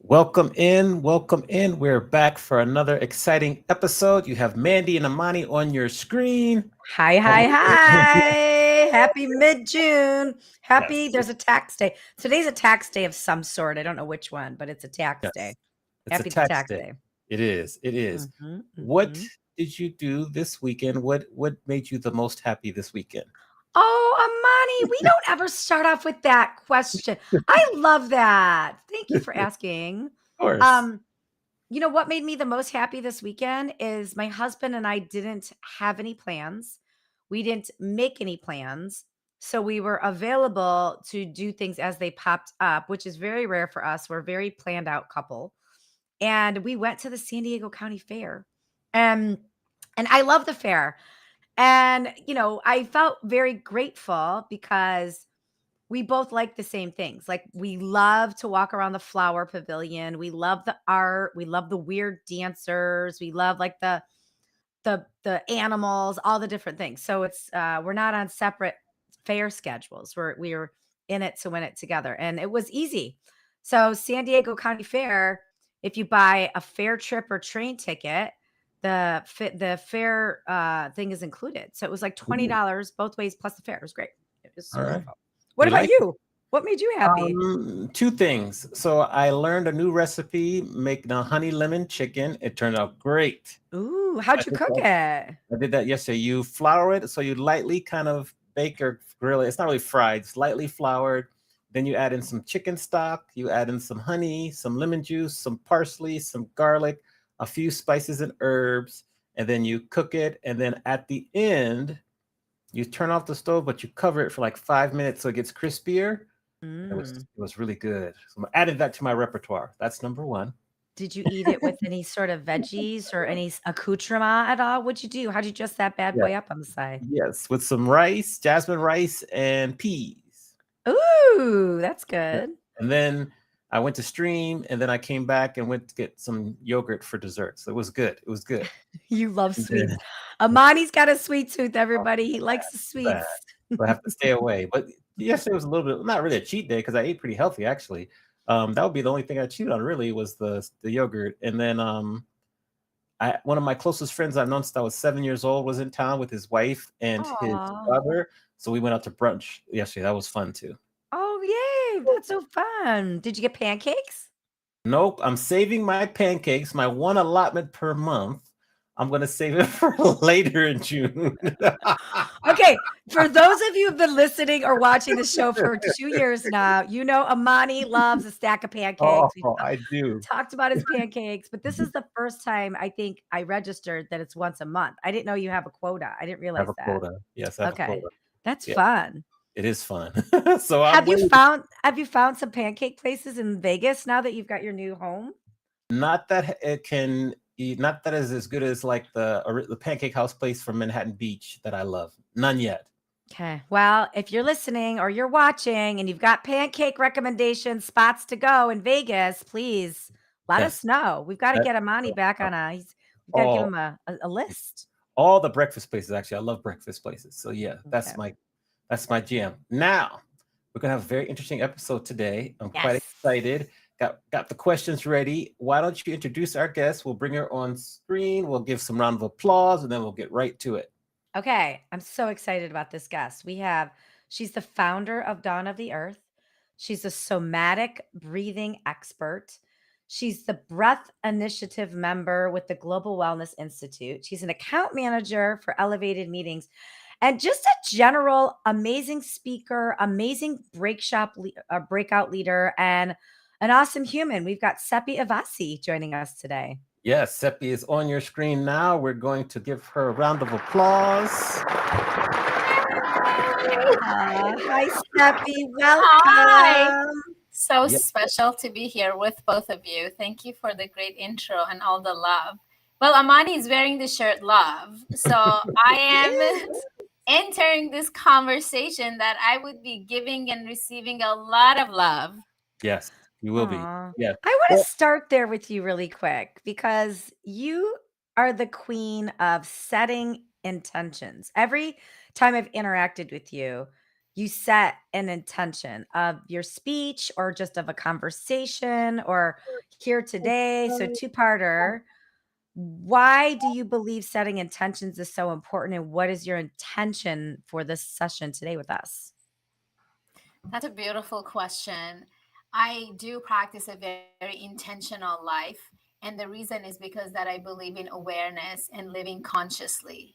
Welcome in. Welcome in. We're back for another exciting episode. You have Mandy and Amani on your screen. Hi. Happy mid-June. Happy, There's a tax day. Today's a tax day of some sort. I don't know which one, but it's a tax day. It's Happy a tax day. It is. What did you do this weekend? What made you the most happy this weekend? Oh, Amani, we don't ever start off with that question. I love that. Thank you for asking. Of course. You know what made me the most happy this weekend is my husband and I didn't have any plans. We didn't make any plans. So we were available to do things as they popped up, which is very rare for us. We're a very planned out couple. And we went to the San Diego County Fair. And I love the fair. And, I felt very grateful because we both like the same things. Like we love to walk around the flower pavilion. We love the art. We love the weird dancers. We love like the animals, all the different things. So it's we're not on separate fair schedules. We're in it to win it together. And it was easy. So San Diego County Fair, if you buy a fair trip or train ticket, the fair thing is included. So it was like $20 both ways plus the fair. It was great. It was All right. wonderful. What about you? What made you happy? Two things. So I learned a new recipe, making a honey lemon chicken. It turned out great. Ooh, how'd you cook it? I did that yesterday. You flour it, so you lightly kind of bake or grill it. It's not really fried, it's lightly floured. Then you add in some chicken stock. You add in some honey, some lemon juice, some parsley, some garlic, a few spices and herbs, and then you cook it. And then at the end, you turn off the stove, but you cover it for like 5 minutes so it gets crispier. It was really good. So I added that to my repertoire. That's number one. Did you eat it with any sort of veggies or any accoutrement at all? What'd you do? How'd you dress that bad boy up on the side? Yes, with some rice, jasmine rice, and peas. Ooh, that's good. And then I went to stream, and then I came back and went to get some yogurt for dessert. So it was good. It was good. You love sweets. Amani's got a sweet tooth, everybody. He likes the sweets. So I have to stay away. But yesterday was a little bit, not really a cheat day because I ate pretty healthy, actually. That would be the only thing I cheated on, really, was the yogurt. And then one of my closest friends I've known since I was 7 years old was in town with his wife and his brother. So we went out to brunch yesterday. That was fun, too. Oh, yay. That's so fun. Did you get pancakes? Nope. I'm saving my pancakes, my one allotment per month. I'm going to save it for later in June. Okay. For those of you who've been listening or watching the show for 2 years now, Amani loves a stack of pancakes. I do. Talked about his pancakes, but this is the first time I think I registered that it's once a month. I didn't know you have a quota. I didn't realize that. I have a quota. Yes, I have a quota. That's fun. It is fun. So have you found some pancake places in Vegas now that you've got your new home? Not that not that is as good as like the Pancake House place from Manhattan Beach that I love. None yet. Okay. Well, if you're listening or you're watching and you've got pancake recommendations, spots to go in Vegas, please let Yes. us know. We've got to That, get Amani back on we've got to give all him a list. all the breakfast places. Actually, I love breakfast places. So yeah, Okay. that's my jam. Now we're gonna have a very interesting episode today. I'm quite Yes. excited. Got the questions ready. Why don't you introduce our guest? We'll bring her on screen. We'll give some round of applause, and then we'll get right to it. Okay, I'm so excited about this guest. She's the founder of Dawn of the Earth. She's a somatic breathing expert. She's the Breath Initiative member with the Global Wellness Institute. She's an account manager for Elevated Meetings and just a general amazing speaker, amazing breakout leader, and an awesome human. We've got Sepideh Eivazi joining us today. Yes, Seppi is on your screen now. We're going to give her a round of applause. Hi, Seppi. Hi. Welcome. So Yeah. special to be here with both of you. Thank you for the great intro and all the love. Well, Amani is wearing the shirt love. So I am entering this conversation that I would be giving and receiving a lot of love. Yes, you will be. Aw. Yeah. I want Well, to start there with you really quick because you are the queen of setting intentions. Every time I've interacted with you, you set an intention of your speech or just of a conversation or here today. So, two-parter. Why do you believe setting intentions is so important? And what is your intention for this session today with us? That's a beautiful question. I do practice a very intentional life. And the reason is because that I believe in awareness and living consciously.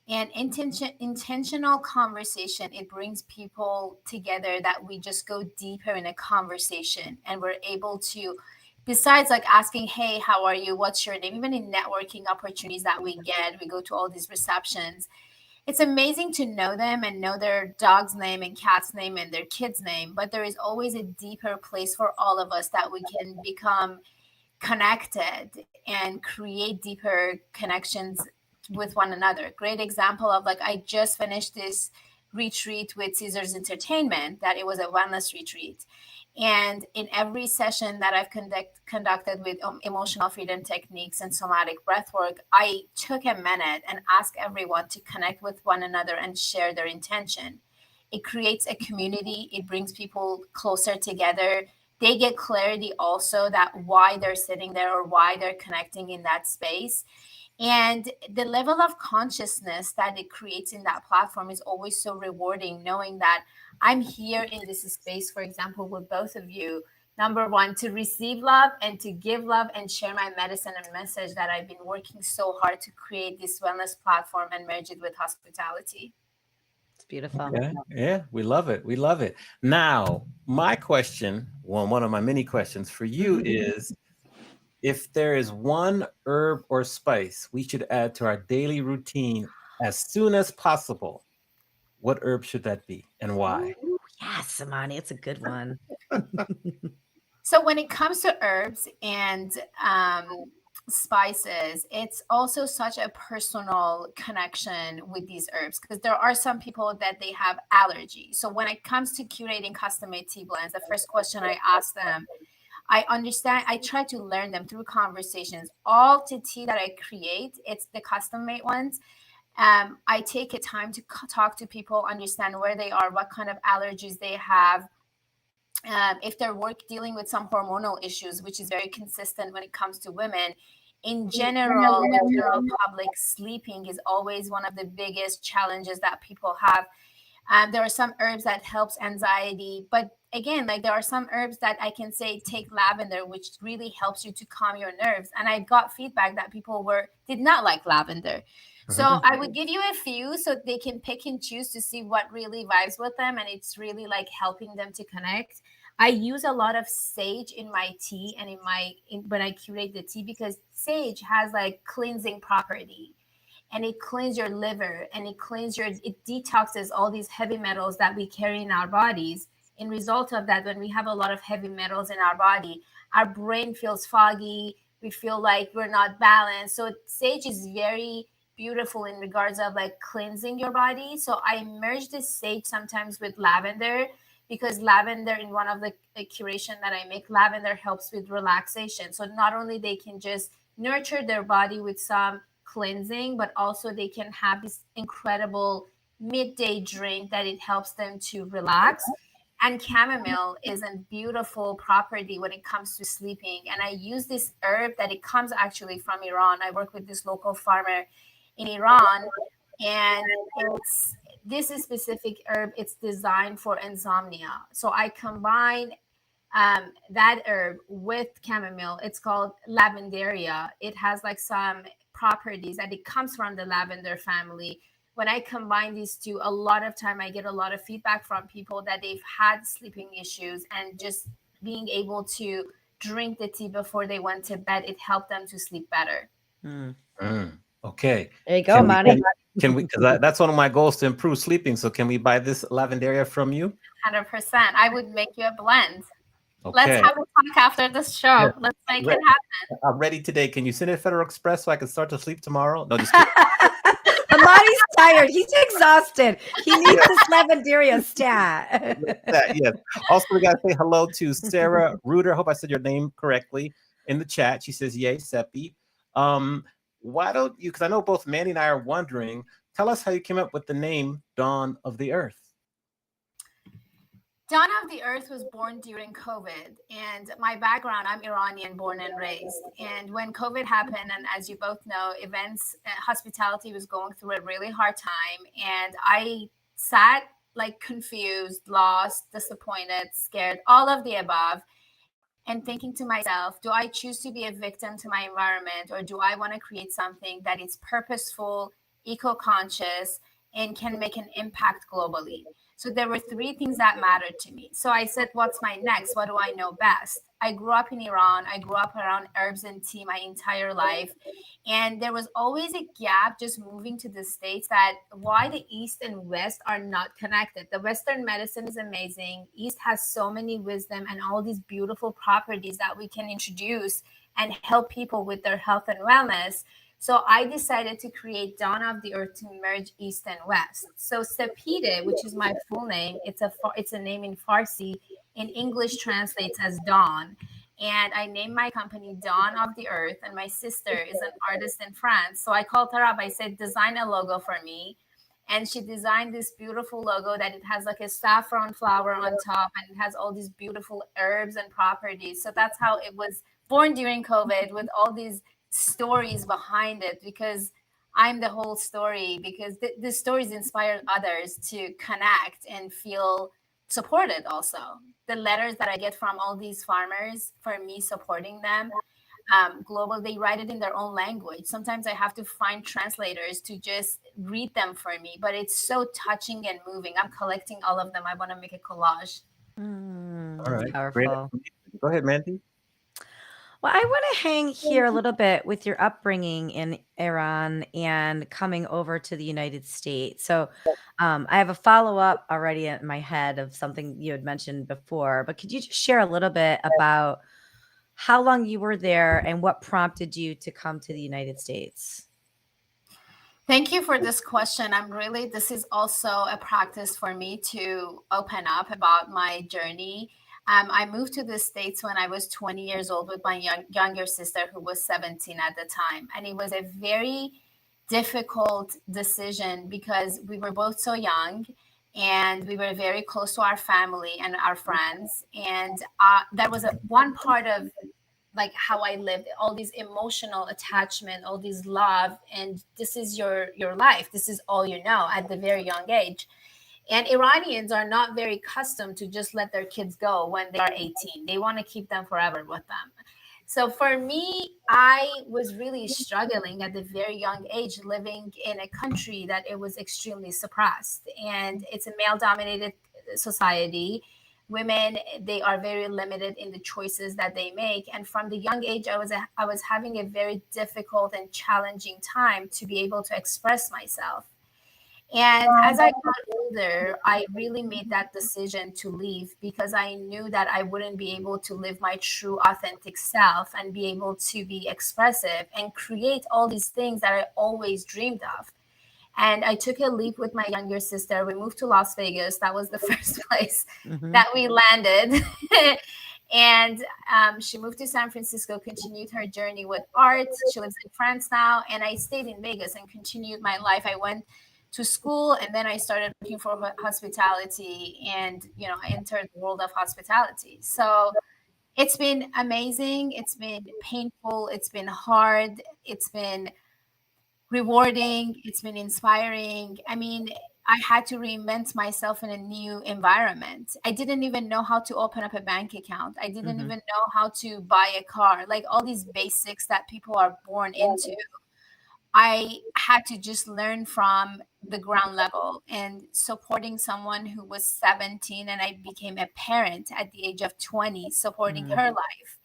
And intentional conversation, it brings people together that we just go deeper in a conversation and we're able to, besides like asking, hey, how are you? What's your name? Even in networking opportunities that we get, we go to all these receptions, it's amazing to know them and know their dog's name and cat's name and their kid's name, but there is always a deeper place for all of us that we can become connected and create deeper connections with one another. Great example of like I just finished this retreat with Caesars Entertainment that it was a wellness retreat. And in every session that I've conducted with emotional freedom techniques and somatic breath work, I took a minute and asked everyone to connect with one another and share their intention. It creates a community, it brings people closer together. They get clarity also that why they're sitting there or why they're connecting in that space. And the level of consciousness that it creates in that platform is always so rewarding, knowing that I'm here in this space, for example, with both of you. Number one, to receive love and to give love and share my medicine and message that I've been working so hard to create this wellness platform and merge it with hospitality. It's beautiful. okay. Yeah, we love it. We love it. Now, my question, one of my many questions for you is if there is one herb or spice we should add to our daily routine as soon as possible, what herb should that be and why? Ooh, yes, Samani, it's a good one. So when it comes to herbs and spices, it's also such a personal connection with these herbs because there are some people that they have allergies. So when it comes to curating custom-made tea blends, the first question I ask them, I understand, I try to learn them through conversations. All the tea that I create, it's the custom-made ones. I take a time to talk to people, understand where they are, what kind of allergies they have, if they're dealing with some hormonal issues, which is very consistent when it comes to women. In general, with general public, sleeping is always one of the biggest challenges that people have. There are some herbs that helps anxiety, but again, like there are some herbs that I can say take lavender, which really helps you to calm your nerves. And I got feedback that people were did not like lavender. So Mhm. I would give you a few so they can pick and choose to see what really vibes with them, and it's really like helping them to connect. I use a lot of sage in my tea and when I curate the tea because sage has like cleansing property and it cleans your liver and it detoxes all these heavy metals that we carry in our bodies. In result of that, when we have a lot of heavy metals in our body, our brain feels foggy, we feel like we're not balanced. So sage is very beautiful in regards of like cleansing your body. So I merge this sage sometimes with lavender, because lavender, in one of the curation that I make, lavender helps with relaxation. So not only they can just nurture their body with some cleansing, but also they can have this incredible midday drink that it helps them to relax. And chamomile is a beautiful property when it comes to sleeping. And I use this herb that it comes actually from Iran. I work with this local farmer in Iran, and it's this is specific herb. It's designed for insomnia. So I combine that herb with chamomile. It's called lavenderia. It has like some properties that it comes from the lavender family. When I combine these two, a lot of time I get a lot of feedback from people that they've had sleeping issues, and just being able to drink the tea before they went to bed, it helped them to sleep better. Mm. Okay. There you go, Monty. Can we? Because that's one of my goals, to improve sleeping. So can we buy this lavenderia from you? 100%. I would make you a blend. Let's Okay. have a talk after this show. Yeah. Let's make Re- it happen. I'm ready today. Can you send it Federal Express so I can start to sleep tomorrow? No, just kidding. Amani's tired. He's exhausted. He needs this lavenderia stat. Yes. Also, we got to say hello to Sarah Reuter. Hope I said your name correctly in the chat. She says, "Yay, Seppi." Why don't you? Because I know both Mandy and I are wondering. Tell us how you came up with the name Dawn of the Earth. Dawn of the Earth was born during COVID. And my background, I'm Iranian born and raised. And when COVID happened, and as you both know, events, hospitality was going through a really hard time. And I sat like confused, lost, disappointed, scared, all of the above. And thinking to myself, do I choose to be a victim to my environment, or do I want to create something that is purposeful, eco-conscious, and can make an impact globally? So there were three things that mattered to me. So I said, what's my next? What do I know best? I grew up in Iran. I grew up around herbs and tea my entire life. And there was always a gap just moving to the States, that why the East and West are not connected. The Western medicine is amazing. East has so many wisdom and all these beautiful properties that we can introduce and help people with their health and wellness. So I decided to create Dawn of the Earth to merge East and West. So Sepideh, which is my full name, it's a name in Farsi. In English translates as dawn. And I named my company Dawn of the Earth. And my sister is an artist in France. So I called her up. I said, design a logo for me. And she designed this beautiful logo that it has like a saffron flower on top, and it has all these beautiful herbs and properties. So that's how it was born during COVID, with all these stories behind it, because I'm the whole story, because the stories inspire others to connect and feel supported. Also, the letters that I get from all these farmers for me supporting them global, they write it in their own language. Sometimes I have to find translators to just read them for me, but it's so touching and moving. I'm collecting all of them. I want to make a collage. All right. Great. Powerful. Go ahead, Mandy. Well, I want to hang here a little bit with your upbringing in Iran and coming over to the United States. So I have a follow up already in my head of something you had mentioned before, but could you just share a little bit about how long you were there and what prompted you to come to the United States? Thank you for this question. This is also a practice for me to open up about my journey. I moved to the States when I was 20 years old with my younger sister, who was 17 at the time. And it was a very difficult decision because we were both so young, and we were very close to our family and our friends. And that was one part of like how I lived, all these emotional attachment, all this love, and this is your life. This is all you know at the very young age. And Iranians are not very accustomed to just let their kids go when they are 18. They want to keep them forever with them. So for me, I was really struggling at the very young age, living in a country that it was extremely suppressed, and it's a male-dominated society. Women, they are very limited in the choices that they make, and from the young age, I was having a very difficult and challenging time to be able to express myself. And as I got older, I really made that decision to leave because I knew that I wouldn't be able to live my true authentic self and be able to be expressive and create all these things that I always dreamed of. And I took a leap with my younger sister. We moved to Las Vegas. That was the first place Mm-hmm. that we landed. And she moved to San Francisco, continued her journey with art. She lives in France now. And I stayed in Vegas and continued my life. I went to school and then I started looking for hospitality and, I entered the world of hospitality. So it's been amazing. It's been painful. It's been hard. It's been rewarding. It's been inspiring. I mean, I had to reinvent myself in a new environment. I didn't even know how to open up a bank account. I didn't Mm-hmm. even know how to buy a car, like all these basics that people are born into. I had to just learn from the ground level and supporting someone who was 17 and I became a parent at the age of 20, supporting Mm-hmm. her life.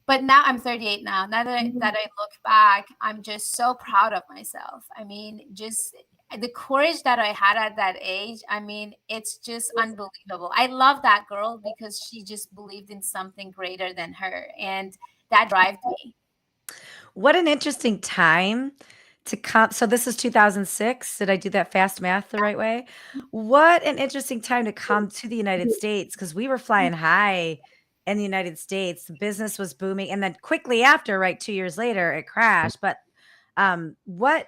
But now I'm 38 now. Now that I look back, I'm just so proud of myself. I mean, just the courage that I had at that age, I mean, it's just unbelievable. I love that girl because she just believed in something greater than her, and that drives me. What an interesting time to come. So this is 2006. Did I do that fast math the right way? What an interesting time to come to the United States because we were flying high in the United States. The business was booming. And then quickly after, right, 2 years later, it crashed. But what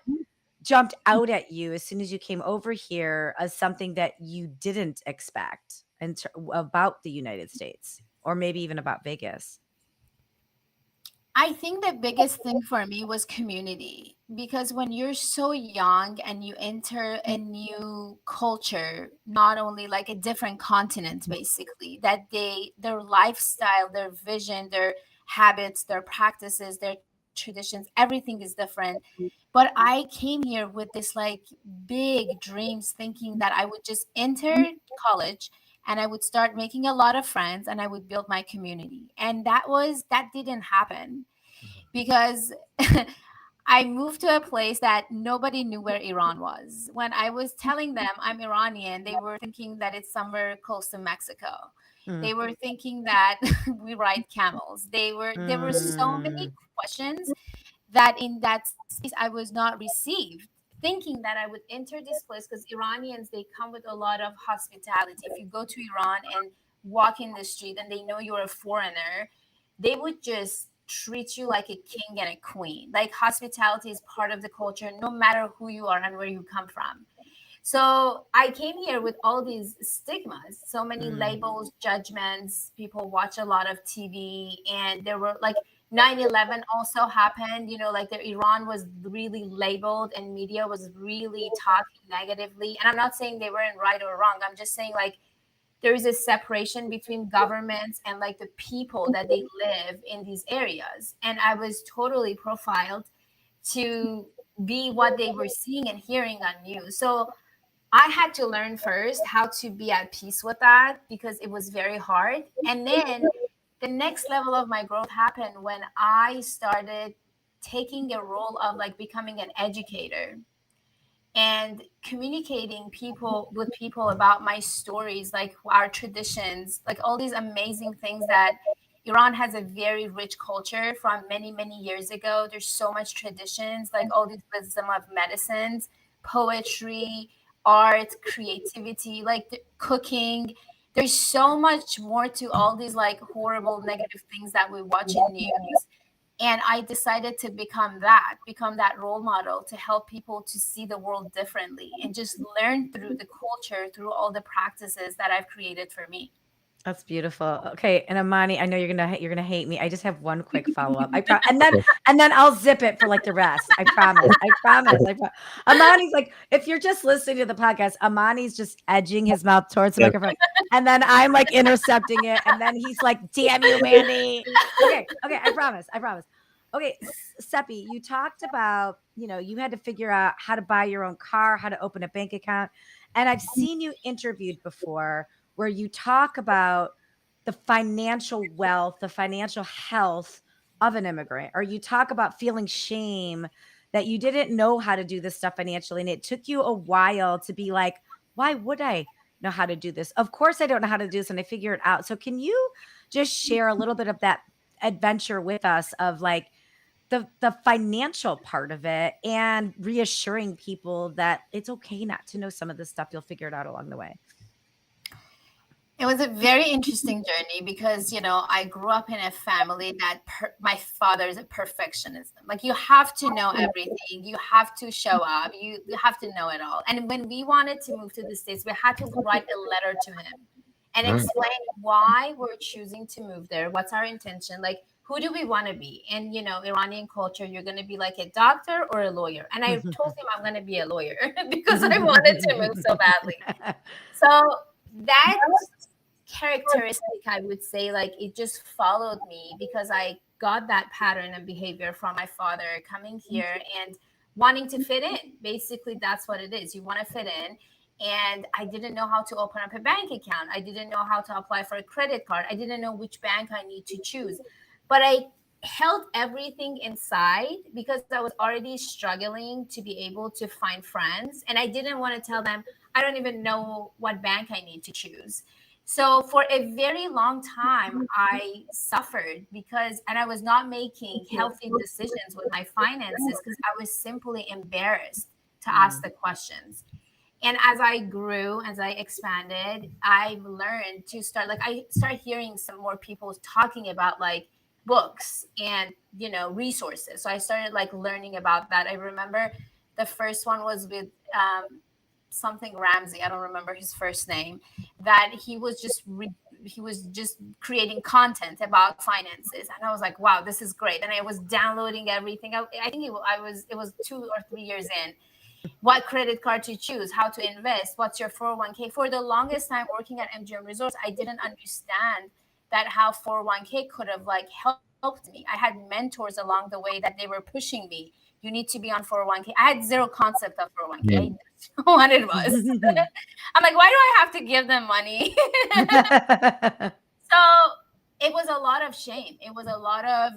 jumped out at you as soon as you came over here as something that you didn't expect about the United States or maybe even about Vegas? I think the biggest thing for me was community because when you're so young and you enter a new culture, not only like a different continent basically, that their lifestyle, their vision, their habits, their practices, their traditions, everything is different. But I came here with this like big dreams thinking that I would just enter college and I would start making a lot of friends and I would build my community. And that didn't happen because I moved to a place that nobody knew where Iran was. When I was telling them I'm Iranian, they were thinking that it's somewhere close to Mexico. Mm. They were thinking that we ride camels. There were so many Mm. questions that in that space I was not received. Thinking that I would enter this place because Iranians they come with a lot of hospitality. If you go to Iran and walk in the street and they know you're a foreigner, they would just treat you like a king and a queen. Like hospitality is part of the culture, no matter who you are and where you come from. So I came here with all these stigmas, so many Mm. labels, judgments. People watch a lot of TV, and there were like 9/11 also happened. Like the Iran was really labeled, and media was really talking negatively. And I'm not saying they weren't right or wrong. I'm just saying like there is a separation between governments and like the people that they live in these areas. And I was totally profiled to be what they were seeing and hearing on news. So I had to learn first how to be at peace with that because it was very hard. And then the next level of my growth happened when I started taking a role of like becoming an educator and communicating people with people about my stories, like our traditions, like all these amazing things that Iran has a very rich culture from many, many years ago. There's so much traditions, like all these wisdom of medicines, poetry, art, creativity, like cooking. There's so much more to all these like horrible negative things that we watch in news. And I decided to become that role model to help people to see the world differently and just learn through the culture, through all the practices that I've created for me. That's beautiful. Okay, and Amani, I know you're gonna hate me. I just have one quick follow up. And then I'll zip it for like the rest. I promise. I promise. Amani's like, if you're just listening to the podcast, Amani's just edging his mouth towards the Yes. microphone, and then I'm like intercepting it, and then he's like, "Damn you, Mandy." Okay, okay. I promise. I promise. Okay, Seppi, you talked about you had to figure out how to buy your own car, how to open a bank account, and I've seen you interviewed before where you talk about the financial wealth, the financial health of an immigrant, or you talk about feeling shame that you didn't know how to do this stuff financially. And it took you a while to be like, why would I know how to do this? Of course, I don't know how to do this. And I figure it out. So, can you just share a little bit of that adventure with us of like the financial part of it and reassuring people that it's okay not to know some of this stuff. You'll figure it out along the way. It was a very interesting journey because, I grew up in a family that my father is a perfectionist. Like, you have to know everything, you have to show up, you have to know it all. And when we wanted to move to the States, we had to write a letter to him and Mm. explain why we're choosing to move there, what's our intention, like who do we want to be. And Iranian culture, you're going to be like a doctor or a lawyer. And I told him I'm going to be a lawyer because I wanted to move so badly. So that characteristic, I would say, like, it just followed me because I got that pattern and behavior from my father coming here and wanting to fit in. Basically, that's what it is. You want to fit in. And I didn't know how to open up a bank account. I didn't know how to apply for a credit card. I didn't know which bank I need to choose. But I held everything inside because I was already struggling to be able to find friends. And I didn't want to tell them, I don't even know what bank I need to choose. So for a very long time, I suffered and I was not making healthy decisions with my finances because I was simply embarrassed to ask the questions. And as I grew, as I expanded, I've learned to I started hearing some more people talking about like books and, resources. So I started like learning about that. I remember the first one was with something Ramsey. I don't remember his first name. That he was just creating content about finances, and I was like, wow, this is great. And I was downloading everything. I think it was 2 or 3 years in. What credit card to choose, how to invest, what's your 401k. For the longest time working at MGM Resorts, I didn't understand that how 401k could have like helped me. I had mentors along the way that they were pushing me. You need to be on 401k. I had zero concept of 401k. I Mm. didn't know what it was. I'm like, why do I have to give them money? So it was a lot of shame. It was a lot of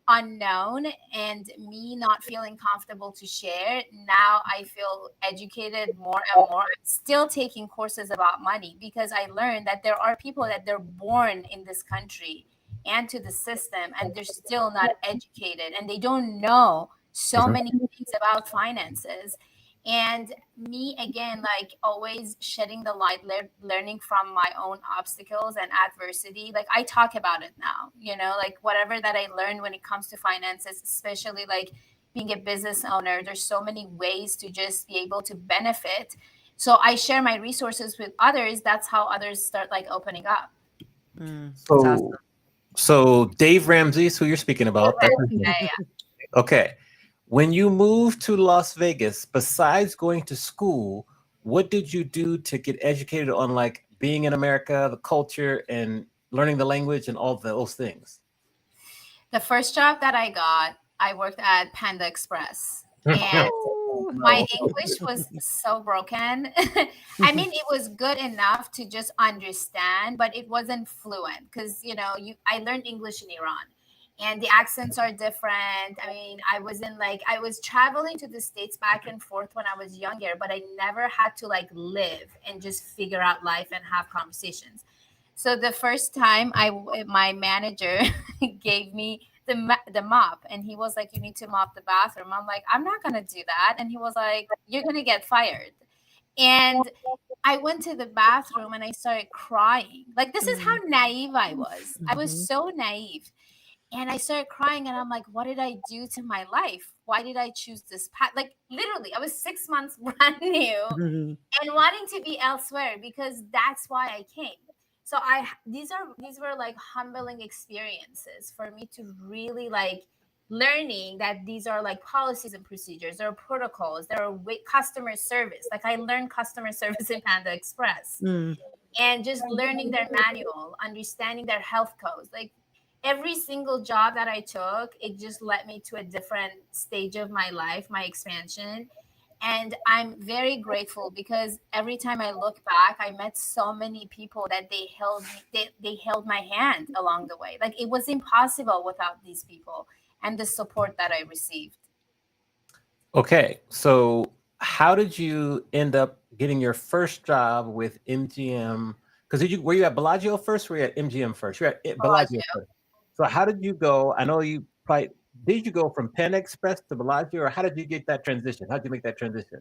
unknown and me not feeling comfortable to share. Now I feel educated more and more. I'm still taking courses about money because I learned that there are people that they're born in this country and to the system and they're still not educated and they don't know so Mhm. many things about finances. And me again, like always shedding the light, learning from my own obstacles and adversity. Like I talk about it now, like whatever that I learned when it comes to finances, especially like being a business owner, there's so many ways to just be able to benefit. So I share my resources with others. That's how others start like opening up. That's awesome. So Dave Ramsey is who you're speaking about. That's his name. Yeah. Okay. When you moved to Las Vegas, besides going to school, what did you do to get educated on like being in America, the culture, and learning the language and all those things? The first job that I got, I worked at Panda Express. And Oh. my No. English was so broken. I mean, it was good enough to just understand, but it wasn't fluent because, I learned English in Iran and the accents are different. I mean, I was traveling to the States back and forth when I was younger, but I never had to like live and just figure out life and have conversations. So the first time my manager gave me the mop, and he was like, "You need to mop the bathroom." I'm like, "I'm not gonna do that," and he was like, "You're gonna get fired." And I went to the bathroom and I started crying. Like this is how naive I was. I was so naive. And I started crying and I'm like, what did I do to my life? Why did I choose this path? Like literally, I was 6 months brand new and wanting to be elsewhere because that's why I came. So these were like humbling experiences for me to really like learning that these are like policies and procedures, there are protocols, there are customer service. Like I learned customer service in Panda Express and just learning their manual, understanding their health codes. Like every single job that I took, it just led me to a different stage of my life, my expansion. And I'm very grateful because every time I look back, I met so many people that they held my hand along the way. Like it was impossible without these people and the support that I received. Okay, so how did you end up getting your first job with MGM? Because did you were you at Bellagio first? Or were you at MGM first? You're at Bellagio Bellagio. first. So how did you go? I know you probably did you go from Panda Express to Bellagio, or how did you get that transition? How did you make that transition?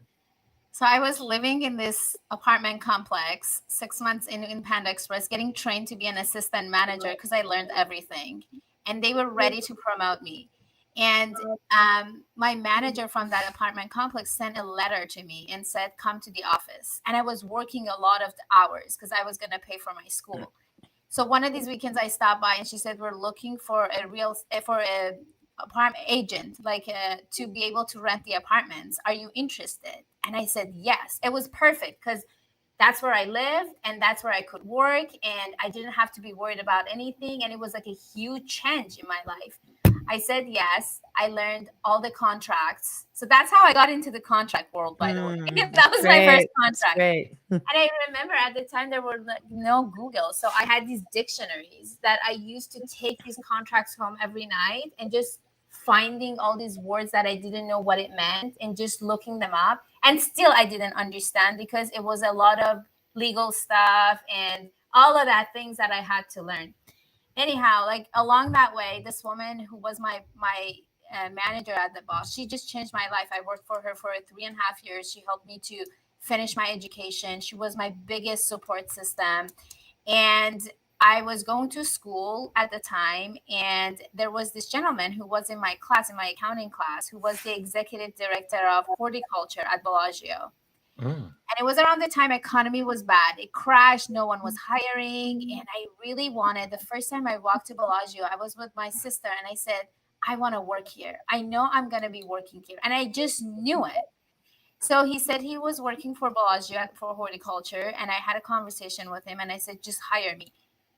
So I was living in this apartment complex, 6 months in Panda Express, getting trained to be an assistant manager because I learned everything. And they were ready to promote me. And my manager from that apartment complex sent a letter to me and said, come to the office. And I was working a lot of the hours because I was going to pay for my school. So one of these weekends I stopped by and she said, we're looking for a apartment agent, like to be able to rent the apartments. Are you interested? And I said, yes. It was perfect because that's where I lived and that's where I could work. And I didn't have to be worried about anything. And it was like a huge change in my life. I said yes. I learned all the contracts. So that's how I got into the contract world, by the way. That was my first That's contract. great. And I remember at the time there were no Google. So I had these dictionaries that I used to take these contracts home every night and just finding all these words that I didn't know what it meant and just looking them up. And still I didn't understand because it was a lot of legal stuff and all of that things that I had to learn. Anyhow, like along that way, this woman who was my manager at the boss, she just changed my life. I worked for her for 3.5 years. She helped me to finish my education. She was my biggest support system. And I was going to school at the time, and there was this gentleman who was in my class, in my accounting class, who was the executive director of horticulture at Bellagio. Mm. And it was around the time economy was bad. It crashed. No one was hiring. And I really wanted, the first time I walked to Bellagio, I was with my sister and I said, I want to work here. I know I'm going to be working here. And I just knew it. So he said he was working for Bellagio for horticulture. And I had a conversation with him and I said, just hire me.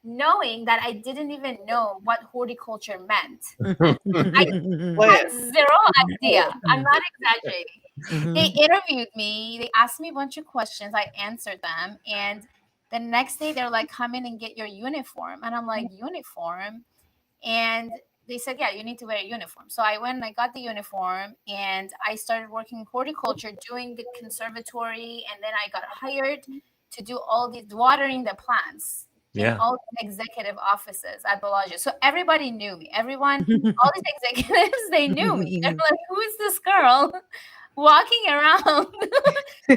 Knowing that I didn't even know what horticulture meant. I had Plant. zero idea. I'm not exaggerating. They Mhm. interviewed me. They asked me a bunch of questions. I answered them. And the next day, they're like, come in and get your uniform. And I'm like, uniform? And they said, yeah, you need to wear a uniform. So I went and I got the uniform and I started working in horticulture, doing the conservatory. And then I got hired to do all the watering the plants in Yeah. all the executive offices at Bellagio. So everybody knew me. Everyone, all these executives, they knew me. They're like, who is this girl walking around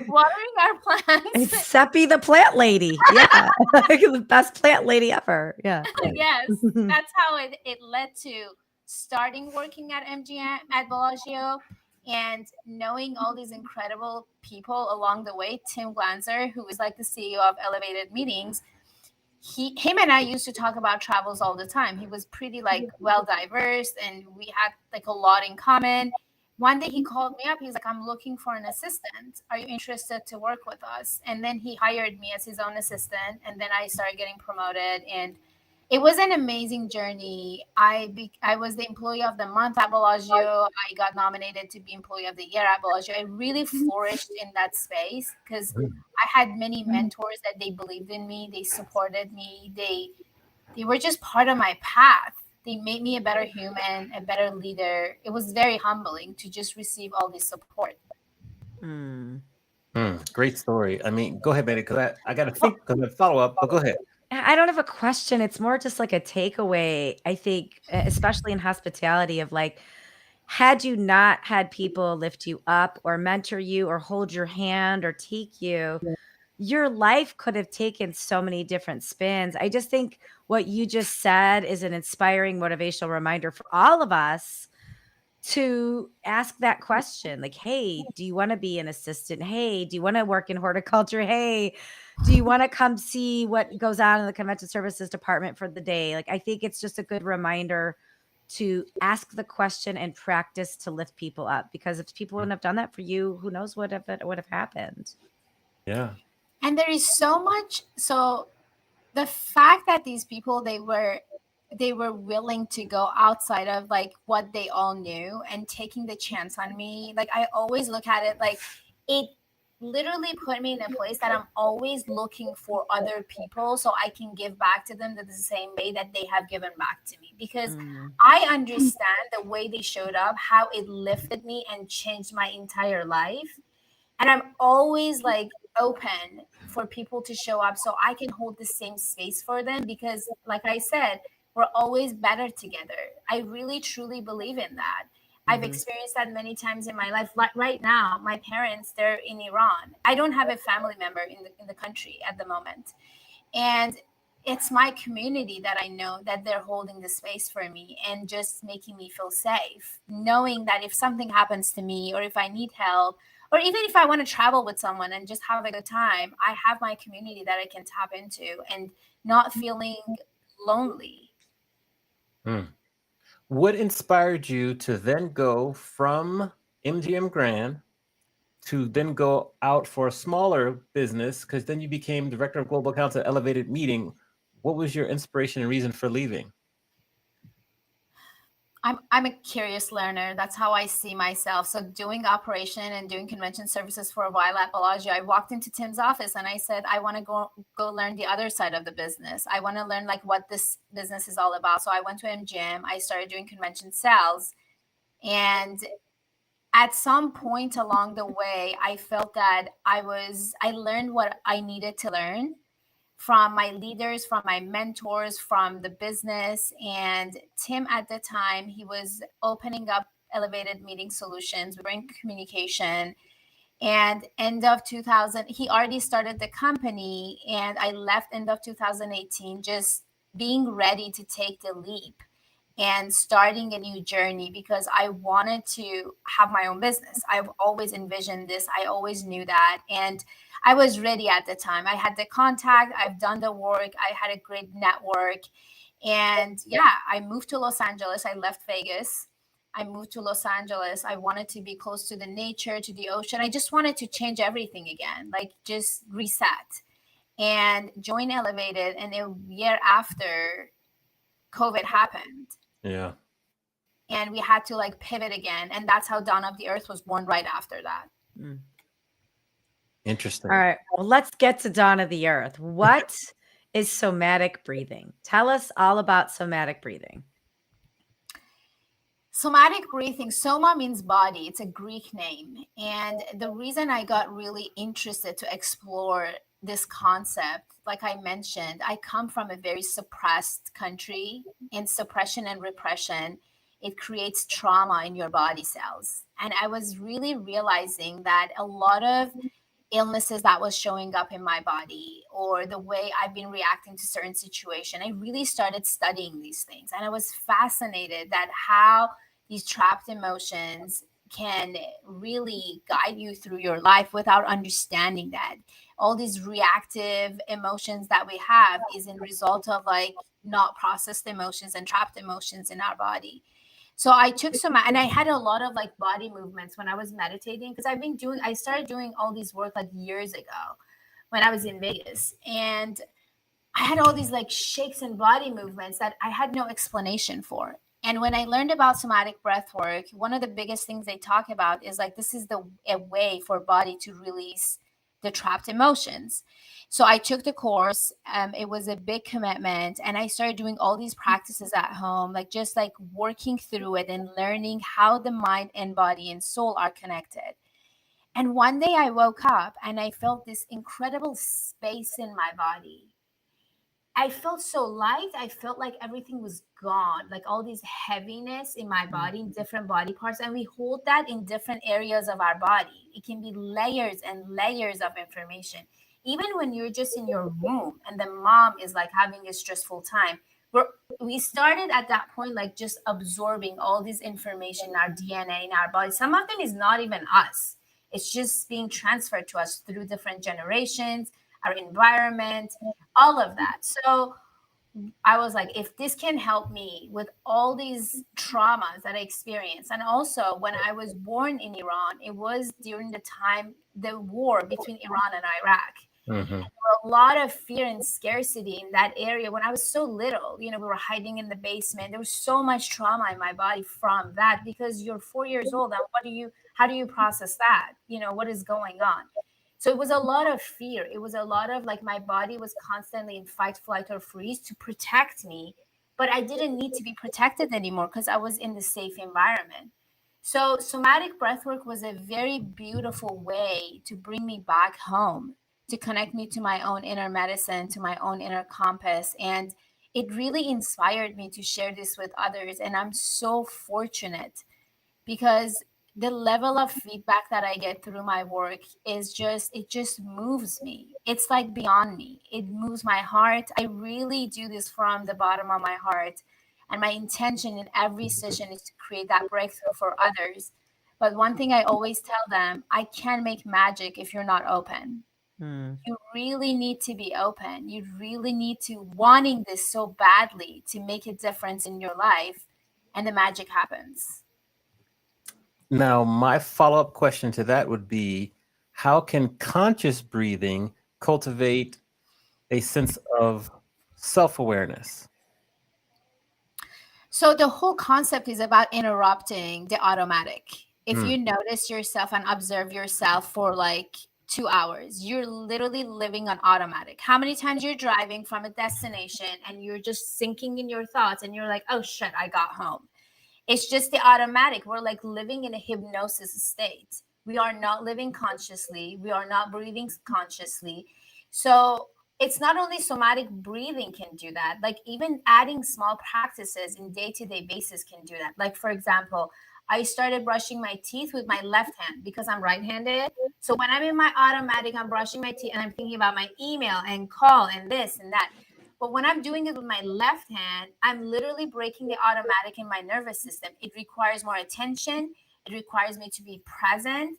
watering our plants? It's Seppi the plant lady. Yeah. The best plant lady ever. Yeah. Yes, that's how it led to starting working at MGM at Bellagio and knowing all these incredible people along the way. Tim Glanzer, who is like the CEO of Elevated Meetings, him and I used to talk about travels all the time. He was pretty like well diverse and we had like a lot in common. One day he called me up. He's like, I'm looking for an assistant. Are you interested to work with us? And then he hired me as his own assistant. And then I started getting promoted. And it was an amazing journey. I was the employee of the month at Bellagio. I got nominated to be employee of the year at Bellagio. I really flourished in that space because Mm. I had many mentors that they believed in me. They supported me. They were just part of my path. They made me a better human, a better leader. It was very humbling to just receive all this support. Mm. Mm. Great story. I mean, go ahead, Betty, because I got to think because I follow up, but go ahead. I don't have a question. It's more just like a takeaway. I think, especially in hospitality, of like, had you not had people lift you up or mentor you or hold your hand or take you, your life could have taken so many different spins. I just think what you just said is an inspiring motivational reminder for all of us to ask that question, like, hey, do you want to be an assistant? Hey, do you want to work in horticulture? Hey, do you want to come see what goes on in the convention services department for the day? Like, I think it's just a good reminder to ask the question and practice to lift people up, because if people wouldn't have done that for you, who knows what if it would have happened. Yeah. And there is so much. So the fact that these people they were willing to go outside of like what they all knew and taking the chance on me, like I always look at it like it literally put me in a place that I'm always looking for other people so I can give back to them the same way that they have given back to me. Because Mm. I understand the way they showed up, how it lifted me and changed my entire life. And I'm always like open for people to show up so I can hold the same space for them, because like I said, we're always better together. I really truly believe in that. I've Mhm. experienced that many times in my life. Like right now, my parents, they're in Iran. I don't have a family member in the country at the moment. And it's my community that I know that they're holding the space for me and just making me feel safe, knowing that if something happens to me or if I need help, or even if I want to travel with someone and just have a good time, I have my community that I can tap into and not feeling lonely. Hmm. What inspired you to then go from MGM Grand to then go out for a smaller business? Because then you became director of global accounts at Elevated Meeting. What was your inspiration and reason for leaving? I'm a curious learner. That's how I see myself. So doing operation and doing convention services for a while at Bellagio, I walked into Tim's office and I said, I want to go learn the other side of the business. I want to learn like what this business is all about. So I went to MGM. I started doing convention sales, and at some point along the way, I felt that I learned what I needed to learn from my leaders, from my mentors, from the business. And Tim, at the time, he was opening up Elevated Meeting Solutions. We were in communication. And end of 2000, he already started the company. And I left end of 2018, just being ready to take the leap and starting a new journey, because I wanted to have my own business. I've always envisioned this. I always knew that. And I was ready at the time. I had the contact, I've done the work, I had a great network. And yeah, I moved to Los Angeles. I left Vegas. I moved to Los Angeles. I wanted to be close to the nature, to the ocean. I just wanted to change everything again, like just reset and join Elevated. And a year after, COVID happened Yeah, and we had to like pivot again, and that's how Dawn of the Earth was born right after that. Mm. All interesting. right. Well, let's get to Dawn of the Earth. What is somatic breathing? Tell us all about somatic breathing. Somatic breathing, soma means body, it's a Greek name. And the reason I got really interested to explore this concept, like I mentioned, I come from a very suppressed country, and suppression and repression, it creates trauma in your body cells. And I was really realizing that a lot of illnesses that was showing up in my body or the way I've been reacting to certain situation, I really started studying these things. And I was fascinated that how these trapped emotions can really guide you through your life without understanding that all these reactive emotions that we have is in result of like not processed emotions and trapped emotions in our body. So I took some, and I had a lot of like body movements when I was meditating, because I started doing all these work like years ago when I was in Vegas. And I had all these like shakes and body movements that I had no explanation for. And when I learned about somatic breath work, one of the biggest things they talk about is like this is a way for body to release the trapped emotions. So I took the course. It was a big commitment, and I started doing all these practices at home, like just like working through it and learning how the mind and body and soul are connected. And one day I woke up and I felt this incredible space in my body. I felt so light. I felt like everything was gone, like all this heaviness in my Mm. body, in different body parts. And we hold that in different areas of our body. It can be layers and layers of information. Even when you're just in your room and the mom is like having a stressful time, we're, we started at that point, like just absorbing all this information in our DNA, in our body. Some of them is not even us, it's just being transferred to us through different generations, our environment, all of that. So I was like, if this can help me with all these traumas that I experienced. And also, when I was born in Iran, it was during the time, the war between Iran and Iraq. Hmm. A lot of fear and scarcity in that area when I was so little. We were hiding in the basement. There was so much trauma in my body from that, because you're 4 years old. And how do you process that? What is going on? So it was a lot of fear. It was a lot of like my body was constantly in fight, flight, or freeze to protect me. But I didn't need to be protected anymore because I was in the safe environment. So somatic breathwork was a very beautiful way to bring me back home, to connect me to my own inner medicine, to my own inner compass. And it really inspired me to share this with others. And I'm so fortunate because the level of feedback that I get through my work is just, it just moves me. It's like beyond me. It moves my heart. I really do this from the bottom of my heart. And my intention in every session is to create that breakthrough for others. But one thing I always tell them, I can't make magic if you're not open. Hmm. You really need to be open. You really need to wanting this so badly to make a difference in your life, and the magic happens. Now, my follow up question to that would be, how can conscious breathing cultivate a sense of self awareness? So the whole concept is about interrupting the automatic. If you notice yourself and observe yourself for like 2 hours, you're literally living on automatic. How many times you're driving from a destination and you're just sinking in your thoughts and you're like, oh shit, I got home. It's just the automatic. We're like living in a hypnosis state. We are not living consciously. We are not breathing consciously. So it's not only somatic breathing can do that, like even adding small practices in day-to-day basis can do that. Like for example, I started brushing my teeth with my left hand because I'm right-handed. So when I'm in my automatic, I'm brushing my teeth and I'm thinking about my email and call and this and that. But when I'm doing it with my left hand, I'm literally breaking the automatic in my nervous system. It requires more attention. It requires me to be present.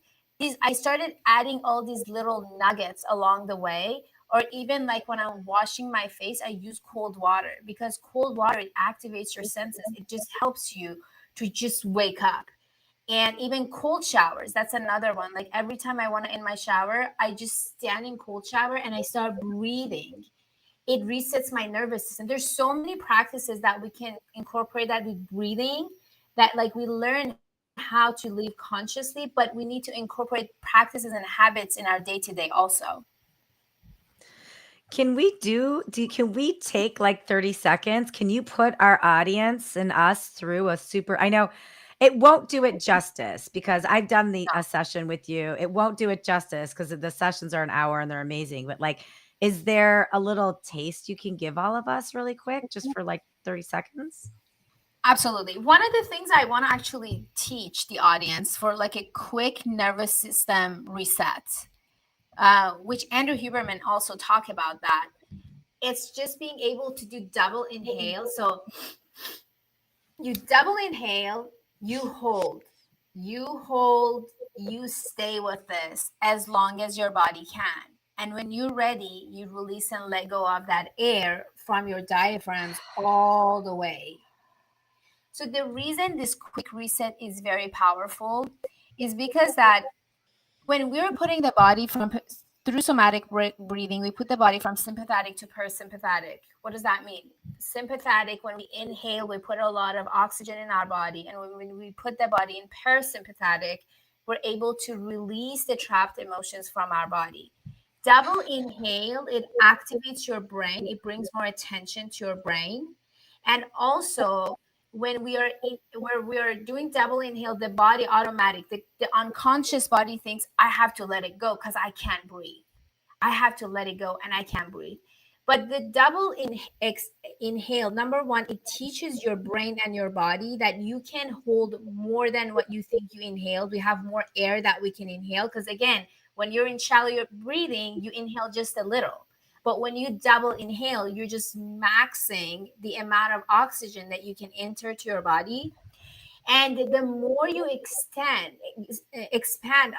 I started adding all these little nuggets along the way. Or even like when I'm washing my face, I use cold water because cold water, it activates your senses. It just helps you to just wake up. And even cold showers, that's another one. Like every time I want to in my shower, I just stand in cold shower and I start breathing. It resets my nervous system. There's so many practices that we can incorporate that with breathing, that like we learn how to live consciously, but we need to incorporate practices and habits in our day-to-day also. Can can we take like 30 seconds? Can you put our audience and us through a super, I know it won't do it justice because I've done a session with you. It won't do it justice because the sessions are an hour and they're amazing. But like, is there a little taste you can give all of us really quick, just for like 30 seconds? Absolutely. One of the things I want to actually teach the audience for like a quick nervous system reset, which Andrew Huberman also talked about that. It's just being able to do double inhale. So you double inhale, you hold, you stay with this as long as your body can. And when you're ready, you release and let go of that air from your diaphragms all the way. So the reason this quick reset is very powerful is because that when we're putting the body from through somatic breathing, we put the body from sympathetic to parasympathetic. What does that mean? Sympathetic, when we inhale, we put a lot of oxygen in our body. And when we put the body in parasympathetic, we're able to release the trapped emotions from our body. Double inhale, it activates your brain, it brings more attention to your brain. And also, when we are where we are doing double inhale, the body automatic, the unconscious body thinks, I have to let it go because I can't breathe. I have to let it go and I can't breathe. But the double inhale, number one, it teaches your brain and your body that you can hold more than what you think you inhaled. We have more air that we can inhale. Because again, when you're in shallow breathing, you inhale just a little. But when you double inhale, you're just maxing the amount of oxygen that you can enter to your body. And the more you expand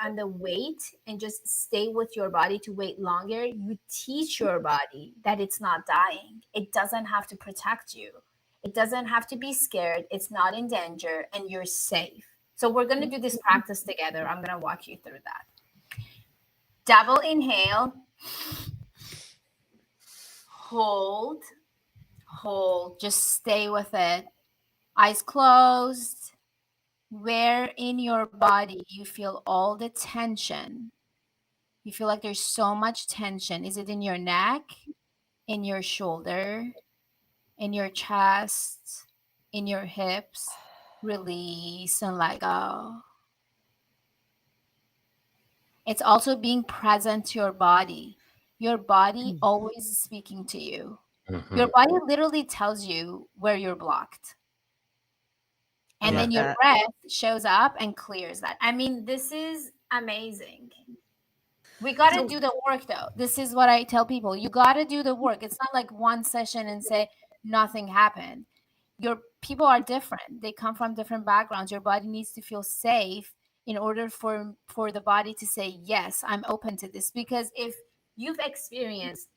on the weight and just stay with your body to wait longer, you teach your body that it's not dying. It doesn't have to protect you. It doesn't have to be scared. It's not in danger and you're safe. So we're going to do this practice together. I'm going to walk you through that. Double inhale, hold, hold, just stay with it. Eyes closed. Where in your body you feel all the tension, You feel like there's so much tension. Is it in your neck, in your shoulder, in your chest, in your hips? Release and let go. It's also being present to your body. Your body always is speaking to you. Your Mhm. body literally tells you where you're blocked. I And Yeah. love then your that. breath shows up and clears that. I mean, this is amazing. We got to So do the work though. This is what I tell people. You got to do the work. It's not like one session and say nothing happened. Your people are different. They come from different backgrounds. Your body needs to feel safe in order for the body to say, "Yes, I'm open to this." Because if you've experienced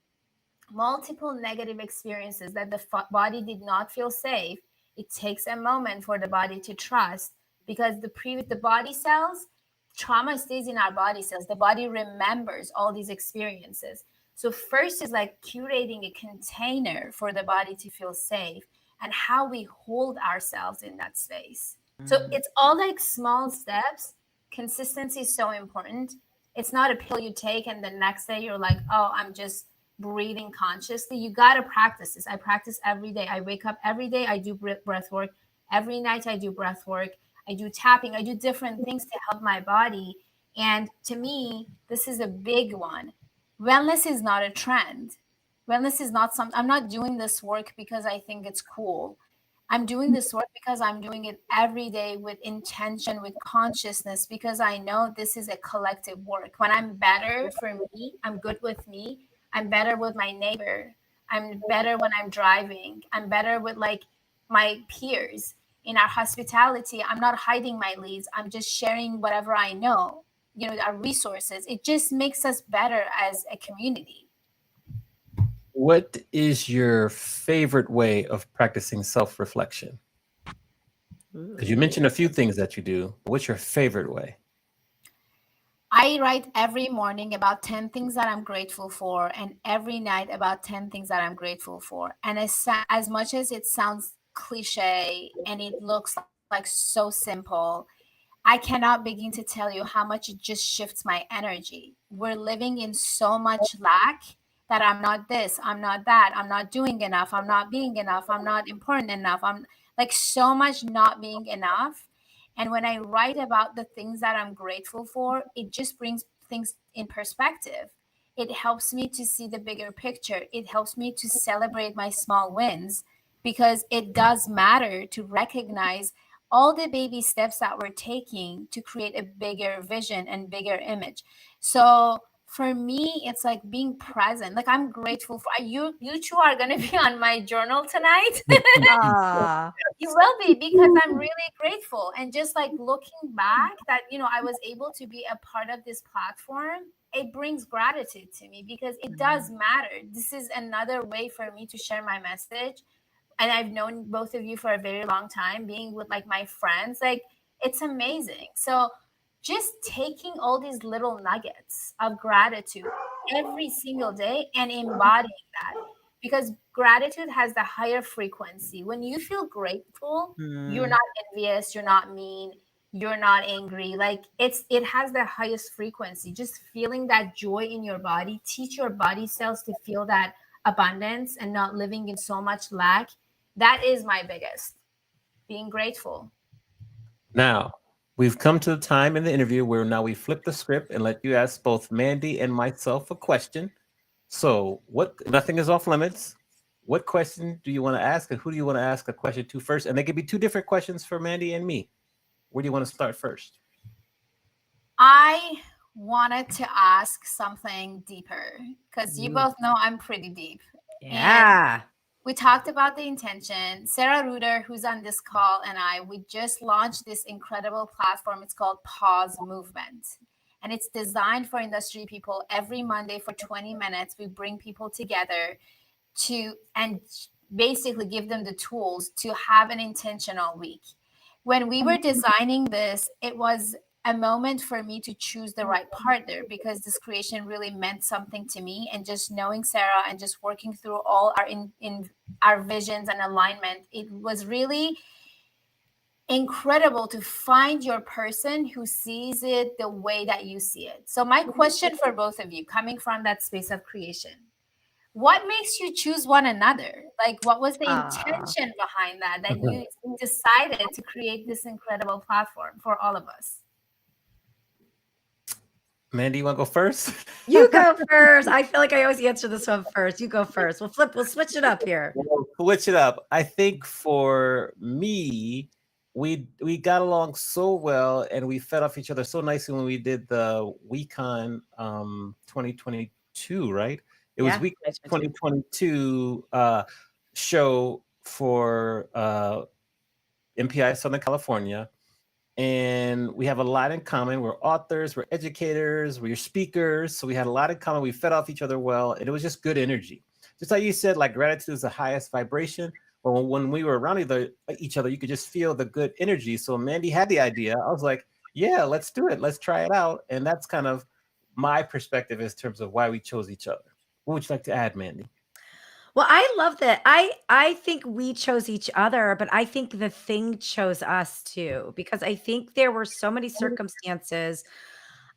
multiple negative experiences that the body did not feel safe, it takes a moment for the body to trust, because the body cells, trauma stays in our body cells. The body remembers all these experiences. So first is like curating a container for the body to feel safe, and how we hold ourselves in that space. So it's all like small steps. Consistency is so important. It's not a pill you take and the next day you're like, oh, I'm just breathing consciously. You got to practice this. I practice every day. I wake up every day. I do breath work. Every night I do breath work. I do tapping. I do different things to help my body. And to me, this is a big one. Wellness is not a trend. Wellness is not something, I'm not doing this work because I think it's cool. I'm doing this work because I'm doing it every day with intention, with consciousness, because I know this is a collective work. When I'm better for me, I'm good with me, I'm better with my neighbor, I'm better when I'm driving, I'm better with like my peers. In our hospitality, I'm not hiding my leads, I'm just sharing whatever I know, our resources. It just makes us better as a community. What is your favorite way of practicing self-reflection? Because you ooh. mentioned a few things that you do. What's your favorite way? I write every morning about 10 things that I'm grateful for, and every night about 10 things that I'm grateful for. And as much as it sounds cliche and it looks like so simple, I cannot begin to tell you how much it just shifts my energy. We're living in so much lack that I'm not this, I'm not that, I'm not doing enough, I'm not being enough, I'm not important enough. I'm like so much not being enough. And when I write about the things that I'm grateful for, it just brings things in perspective. It helps me to see the bigger picture. It helps me to celebrate my small wins, because it does matter to recognize all the baby steps that we're taking to create a bigger vision and bigger image. So for me, it's like being present. Like I'm grateful for you. You two are gonna be on my journal tonight. Ah, You will be, because I'm really grateful. And just like looking back that, I was able to be a part of this platform, it brings gratitude to me, because it does matter. This is another way for me to share my message. And I've known both of you for a very long time, being with like my friends, like it's amazing. So just taking all these little nuggets of gratitude every single day and embodying that, because gratitude has the higher frequency. When you feel grateful, you're mm, not envious, you're not mean, you're not angry. Like it has the highest frequency. Just feeling that joy in your body, teach your body cells to feel that abundance and not living in so much lack. That is my biggest, being grateful. Now, we've come to the time in the interview where now we flip the script and let you ask both Mandy and myself a question. So, what? Nothing is off limits. What question do you want to ask, and who do you want to ask a question to first? And they could be two different questions for Mandy and me. Where do you want to start first? I wanted to ask something deeper, because you ooh. both know I'm pretty deep. And Yeah. we talked about the intention. Sarah Ruder, who's on this call, and we just launched this incredible platform. It's called Pause Movement. And it's designed for industry people. Every Monday for 20 minutes, we bring people together and basically give them the tools to have an intentional week. When we were designing this, it was a moment for me to choose the right partner, because this creation really meant something to me. And just knowing Sarah and just working through all our in our visions and alignment, it incredible to find your person who sees it the way that you see it. So my question for both of you, coming from that space of creation, what makes you choose one another? Like, what was the Ah. intention behind that you decided to create this incredible platform for all of us? Mandy, you want to go first? You go first. I feel like I always answer this one first. You go first. We'll switch it up here. We'll switch it up. I think for me, we got along so well and we fed off each other so nicely when we did the WeCon 2022, right? It was Yeah, WeCon nice one too. 2022 show for MPI Southern California. And we have a lot in common. We're authors, we're educators, we're speakers. So we had a lot in common. We fed off each other well, and it was just good energy. Just like you said, like gratitude is the highest vibration. But when we were around each other, you could just feel the good energy. So Mandy had the idea. I was like, yeah, let's do it. Let's try it out. And that's kind of my perspective in terms of why we chose each other. What would you like to add, Mandy? Well, I love that. I think we chose each other, but I think the thing chose us too, because I think there were so many circumstances.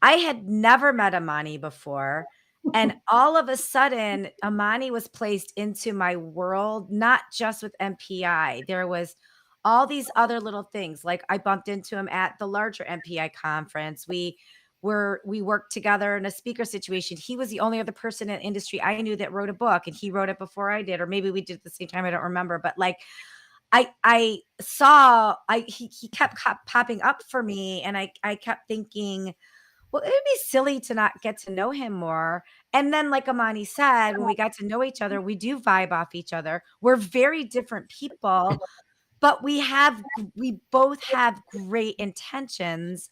I had never met Amani before. And all of a sudden, Amani was placed into my world, not just with MPI. There was all these other little things. Like I bumped into him at the larger MPI conference. We worked together in a speaker situation. He was the only other person in industry I knew that wrote a book, and he wrote it before I did, or maybe we did at the same time. I don't remember, but like I saw he kept popping up for me, and I kept thinking, well, it would be silly to not get to know him more. And then, like Amani said, when we got to know each other, we do vibe off each other. We're very different people, but we both have great intentions.